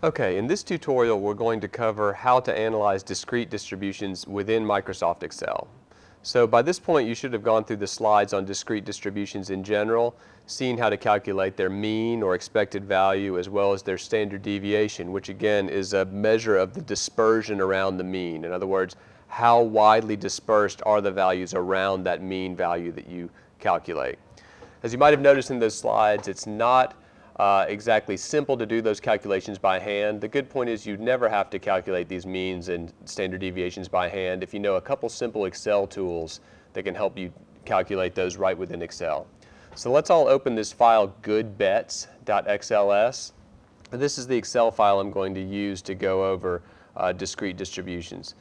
Okay, in this tutorial we're going to cover how to analyze discrete distributions within Microsoft Excel. So by this point you should have gone through the slides on discrete distributions in general, seen how to calculate their mean or expected value as well as their standard deviation, which again is a measure of the dispersion around the mean. In other words, how widely dispersed are the values around that mean value that you calculate. As you might have noticed in those slides, it's not exactly simple to do those calculations by hand. The good point is you never have to calculate these means and standard deviations by hand if you know a couple simple Excel tools that can help you calculate those right within Excel. So let's all open this file goodbets.xls. This is the Excel file I'm going to use to go over discrete distributions.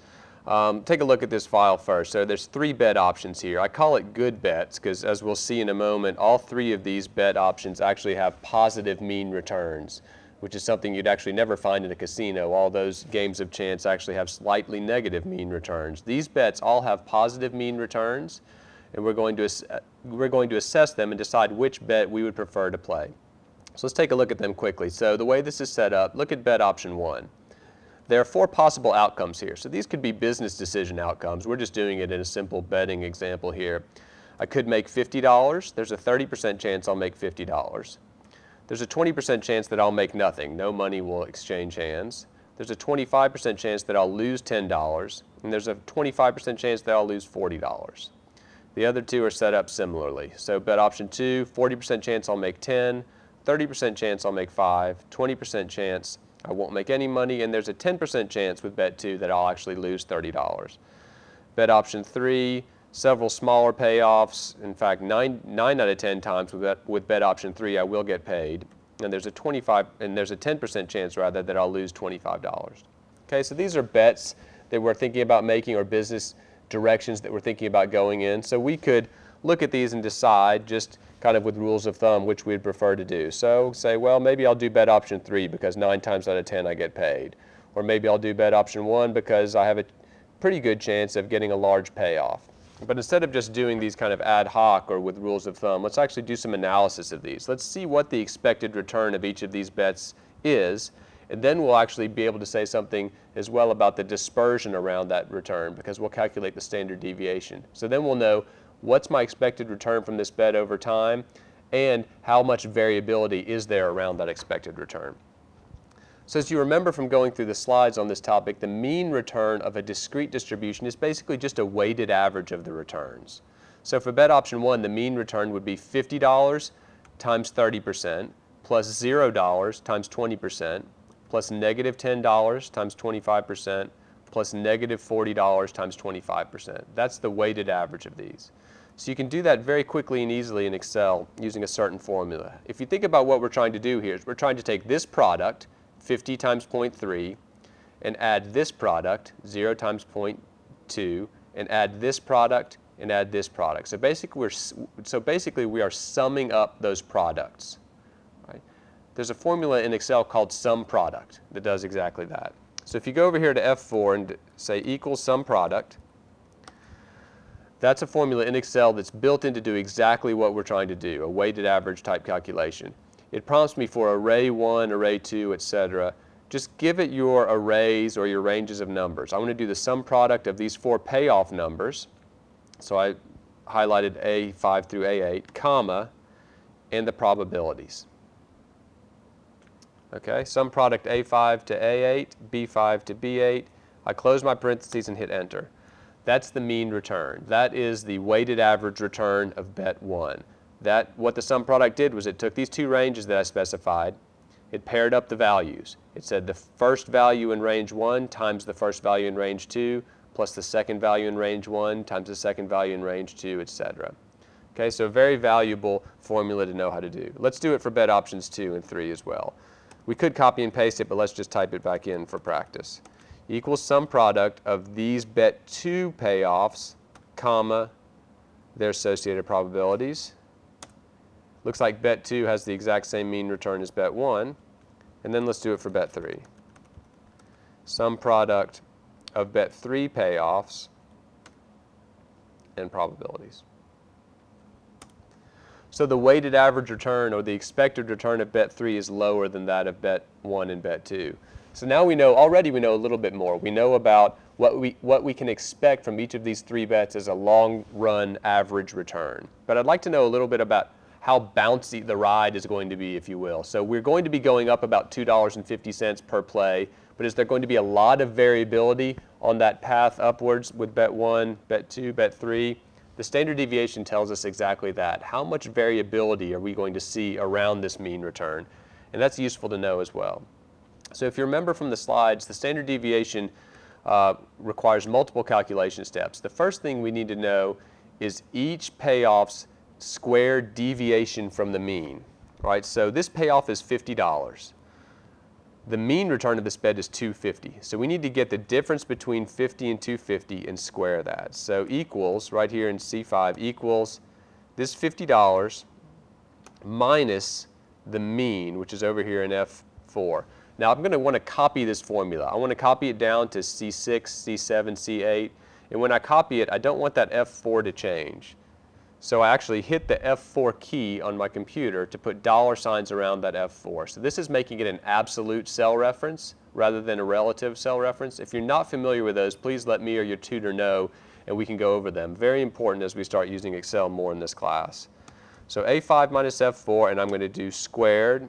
Take a look at this file first. So there's three bet options here. I call it good bets because, as we'll see in a moment, all three of these bet options actually have positive mean returns, which is something you'd actually never find in a casino. All those games of chance actually have slightly negative mean returns. These bets all have positive mean returns, and we're going to assess them and decide which bet we would prefer to play. So let's take a look at them quickly. So the way this is set up, look at bet option 1. There are four possible outcomes here. So these could be business decision outcomes. We're just doing it in a simple betting example here. I could make $50. There's a 30% chance I'll make $50. There's a 20% chance that I'll make nothing. No money will exchange hands. There's a 25% chance that I'll lose $10. And there's a 25% chance that I'll lose $40. The other two are set up similarly. So bet option 2, 40% chance I'll make 10, 30% chance I'll make 5, 20% chance I won't make any money, and there's a 10% chance with bet 2 that I'll actually lose $30. Bet option 3, several smaller payoffs. In fact, 9 out of 10 times with bet option 3 I will get paid, and there's a 10% chance rather that I'll lose $25. Okay, so these are bets that we're thinking about making or business directions that we're thinking about going in. So we could look at these and decide just kind of with rules of thumb which we'd prefer to do. So say, well, maybe I'll do bet option 3 because 9 times out of 10 I get paid. Or maybe I'll do bet option 1 because I have a pretty good chance of getting a large payoff. But instead of just doing these kind of ad hoc or with rules of thumb, let's actually do some analysis of these. Let's see what the expected return of each of these bets is, and then we'll actually be able to say something as well about the dispersion around that return because we'll calculate the standard deviation. So then we'll know what's my expected return from this bet over time, and how much variability is there around that expected return. So as you remember from going through the slides on this topic, the mean return of a discrete distribution is basically just a weighted average of the returns. So for bet option 1, the mean return would be $50 times 30% plus $0 times 20% plus negative $10 times 25% plus negative $40 times 25%. That's the weighted average of these. So you can do that very quickly and easily in Excel using a certain formula. If you think about what we're trying to do here, is we're trying to take this product, 50 times 0.3, and add this product, 0 times 0.2, and add this product and add this product. So basically we are summing up those products. Right? There's a formula in Excel called sum product that does exactly that. So if you go over here to F4 and say equals sum product, that's a formula in Excel that's built in to do exactly what we're trying to do, a weighted average type calculation. It prompts me for array 1, array 2, etc. Just give it your arrays or your ranges of numbers. I want to do the sum product of these 4 payoff numbers. So I highlighted A5 through A8, comma, and the probabilities. Okay, sum product A5 to A8, B5 to B8. I close my parentheses and hit enter. That's the mean return. That is the weighted average return of bet 1. What the sum product did was it took these two ranges that I specified, it paired up the values. It said the first value in range 1 times the first value in range 2 plus the second value in range 1 times the second value in range 2, etc. Okay, so a very valuable formula to know how to do. Let's do it for bet options 2 and 3 as well. We could copy and paste it, but let's just type it back in for practice. Equals sum product of these bet 2 payoffs, comma, their associated probabilities. Looks like bet 2 has the exact same mean return as bet 1. And then let's do it for bet 3. Sum product of bet 3 payoffs and probabilities. So the weighted average return, or the expected return of bet 3, is lower than that of bet 1 and bet 2. So now we know, already we know a little bit more. We know about what we can expect from each of these 3 bets as a long run average return. But I'd like to know a little bit about how bouncy the ride is going to be, if you will. So we're going to be going up about $2.50 per play, but is there going to be a lot of variability on that path upwards with bet 1, bet 2, bet 3? The standard deviation tells us exactly that. How much variability are we going to see around this mean return? And that's useful to know as well. So if you remember from the slides, the standard deviation requires multiple calculation steps. The first thing we need to know is each payoff's squared deviation from the mean. Right? So this payoff is $50. The mean return of this bet is $2.50. So we need to get the difference between 50 and 250 and square that. So equals, right here in C5, equals this $50 minus the mean, which is over here in F4. Now I'm going to want to copy this formula. I want to copy it down to C6, C7, C8. And when I copy it, I don't want that F4 to change. So I actually hit the F4 key on my computer to put dollar signs around that F4. So this is making it an absolute cell reference rather than a relative cell reference. If you're not familiar with those, please let me or your tutor know and we can go over them. Very important as we start using Excel more in this class. So A5 minus F4, and I'm going to do squared,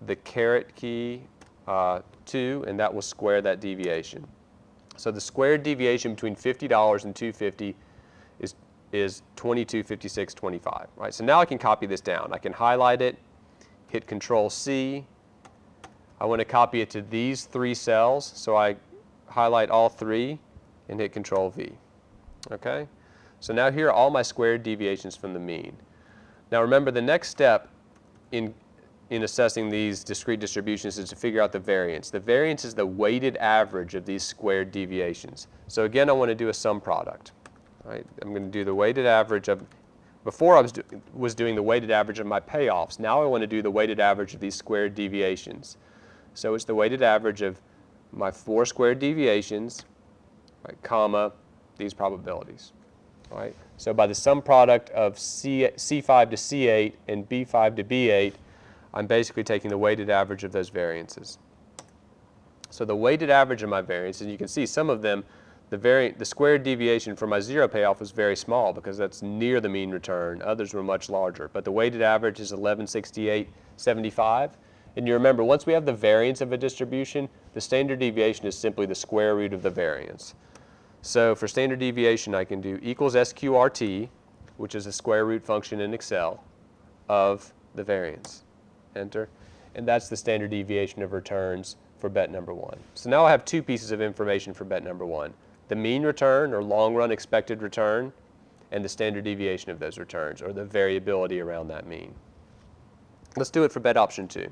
the caret key 2, and that will square that deviation. So the squared deviation between $50 and $2.50 is 22.5625, right? So now I can copy this down. I can highlight it, hit Control C. I want to copy it to these 3 cells, so I highlight all 3 and hit Control V. Okay? So now here are all my squared deviations from the mean. Now remember, the next step in assessing these discrete distributions is to figure out the variance. The variance is the weighted average of these squared deviations. So again, I want to do a sum product. Right? I'm going to do the weighted average of, before I was doing the weighted average of my payoffs. Now I want to do the weighted average of these squared deviations. So it's the weighted average of my 4 squared deviations, right, comma, these probabilities. Right? So by the sum product of C5 to C8 and B5 to B8, I'm basically taking the weighted average of those variances. So the weighted average of my variances, and you can see some of them, the squared deviation for my 0 payoff was very small because that's near the mean return. Others were much larger. But the weighted average is 1168.75. And you remember, once we have the variance of a distribution, the standard deviation is simply the square root of the variance. So for standard deviation, I can do equals SQRT, which is a square root function in Excel, of the variance. Enter. And that's the standard deviation of returns for bet number 1. So now I have 2 pieces of information for bet number 1. The mean return, or long run expected return, and the standard deviation of those returns, or the variability around that mean. Let's do it for bet option 2.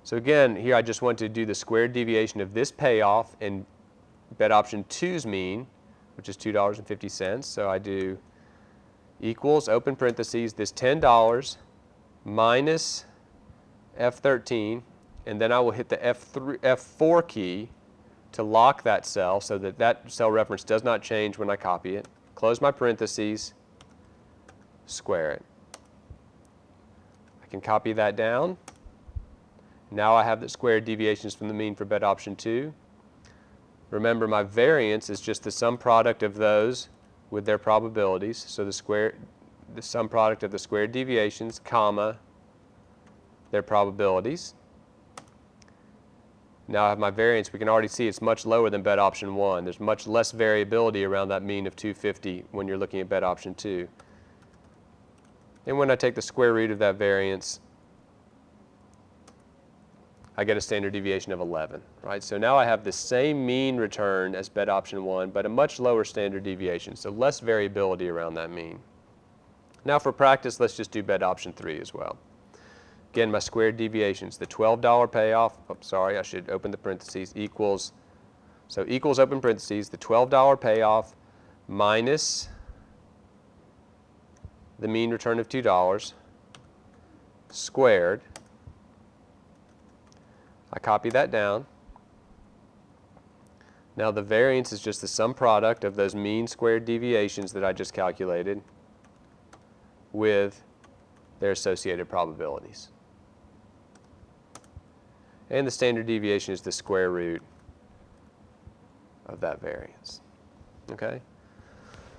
So again, here I just want to do the squared deviation of this payoff and bet option 2's mean, which is $2.50. So I do equals, open parentheses, this $10 minus F13, and then I will hit the F4 key to lock that cell so that that cell reference does not change when I copy it. Close my parentheses, square it. I can copy that down. Now I have the squared deviations from the mean for bet option 2. Remember, my variance is just the sum product of those with their probabilities. So the sum product of the squared deviations, comma, their probabilities. Now I have my variance. We can already see it's much lower than bet option 1. There's much less variability around that mean of 250 when you're looking at bet option 2. And when I take the square root of that variance, I get a standard deviation of 11. Right? So now I have the same mean return as bet option 1, but a much lower standard deviation, so less variability around that mean. Now for practice, let's just do bet option 3 as well. Again, my squared deviations, the $12 payoff, sorry, I should open the parentheses, equals, so equals open parentheses, the $12 payoff minus the mean return of $2 squared. I copy that down. Now the variance is just the sum product of those mean squared deviations that I just calculated with their associated probabilities. And the standard deviation is the square root of that variance. Okay?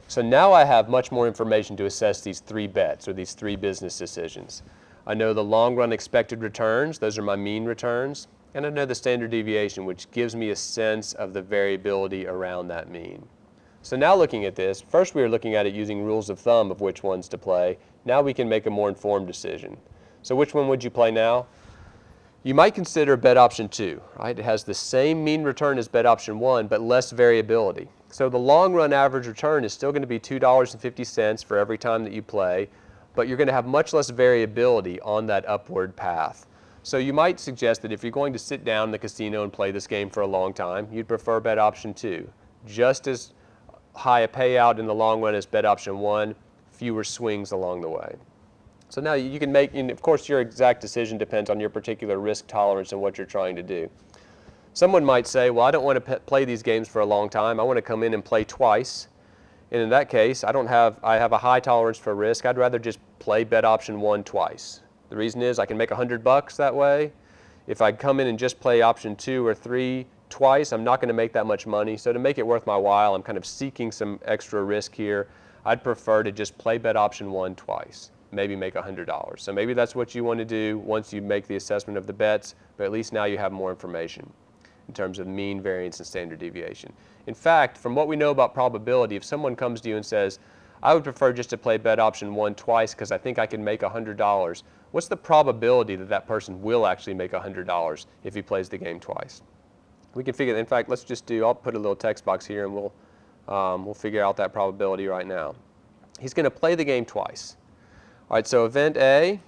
So now I have much more information to assess these three bets or these three business decisions. I know the long run expected returns, those are my mean returns, and I know the standard deviation, which gives me a sense of the variability around that mean. So now looking at this, first we were looking at it using rules of thumb of which ones to play. Now we can make a more informed decision. So which one would you play now? You might consider bet option 2, right? It has the same mean return as bet option 1, but less variability. So the long run average return is still going to be $2.50 for every time that you play, but you're going to have much less variability on that upward path. So you might suggest that if you're going to sit down in the casino and play this game for a long time, you'd prefer bet option 2. Just as high a payout in the long run as bet option 1, fewer swings along the way. So now you can make, and of course your exact decision depends on your particular risk tolerance and what you're trying to do. Someone might say, well, I don't want to play these games for a long time. I want to come in and play twice. And in that case, I have a high tolerance for risk. I'd rather just play bet option 1 twice. The reason is I can make $100 that way. If I come in and just play option 2 or 3 twice, I'm not going to make that much money. So to make it worth my while, I'm kind of seeking some extra risk here. I'd prefer to just play bet option 1 twice. Maybe make $100. So maybe that's what you want to do once you make the assessment of the bets, but at least now you have more information in terms of mean, variance, and standard deviation. In fact, from what we know about probability, if someone comes to you and says, I would prefer just to play bet option 1 twice because I think I can make $100, what's the probability that that person will actually make $100 if he plays the game twice? We can figure that. In fact, let's just I'll put a little text box here and we'll figure out that probability right now. He's going to play the game twice. All right, so event A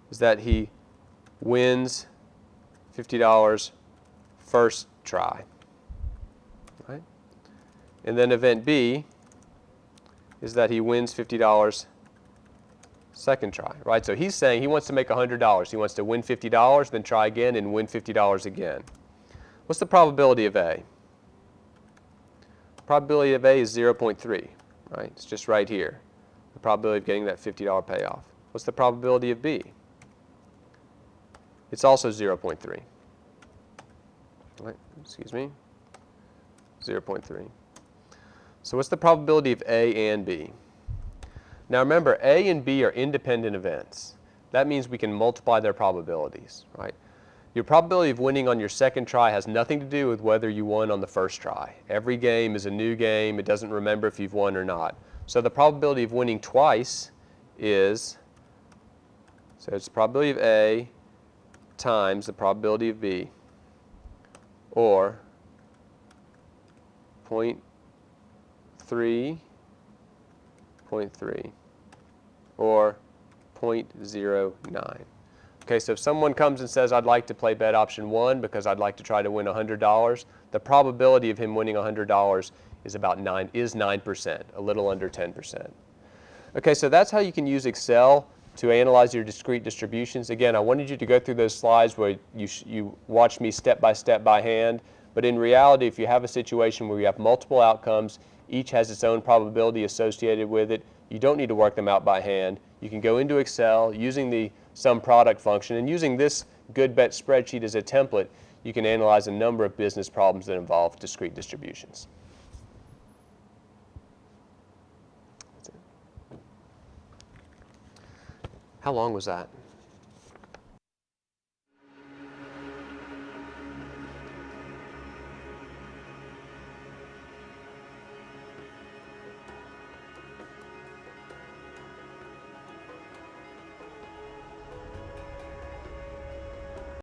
is that he wins $50 first try. Right? And then event B is that he wins $50 second try. Right? So he's saying he wants to make $100. He wants to win $50, then try again and win $50 again. What's the probability of A? The probability of A is 0.3. Right? It's just right here. The probability of getting that $50 payoff. What's the probability of B? It's also 0.3. Right, excuse me, 0.3. So what's the probability of A and B? Now remember, A and B are independent events. That means we can multiply their probabilities, right? Your probability of winning on your second try has nothing to do with whether you won on the first try. Every game is a new game. It doesn't remember if you've won or not. So the probability of winning twice is, so it's the probability of A times the probability of B, or 0.3, or 0.09. Okay, so if someone comes and says, I'd like to play bet option 1 because I'd like to try to win $100, the probability of him winning $100 is about 9%, a little under 10%. Okay, so that's how you can use Excel to analyze your discrete distributions. Again, I wanted you to go through those slides where you watch me step by step by hand, but in reality, if you have a situation where you have multiple outcomes, each has its own probability associated with it, you don't need to work them out by hand. You can go into Excel using the sum product function, and using this good bet spreadsheet as a template, you can analyze a number of business problems that involve discrete distributions. How long was that?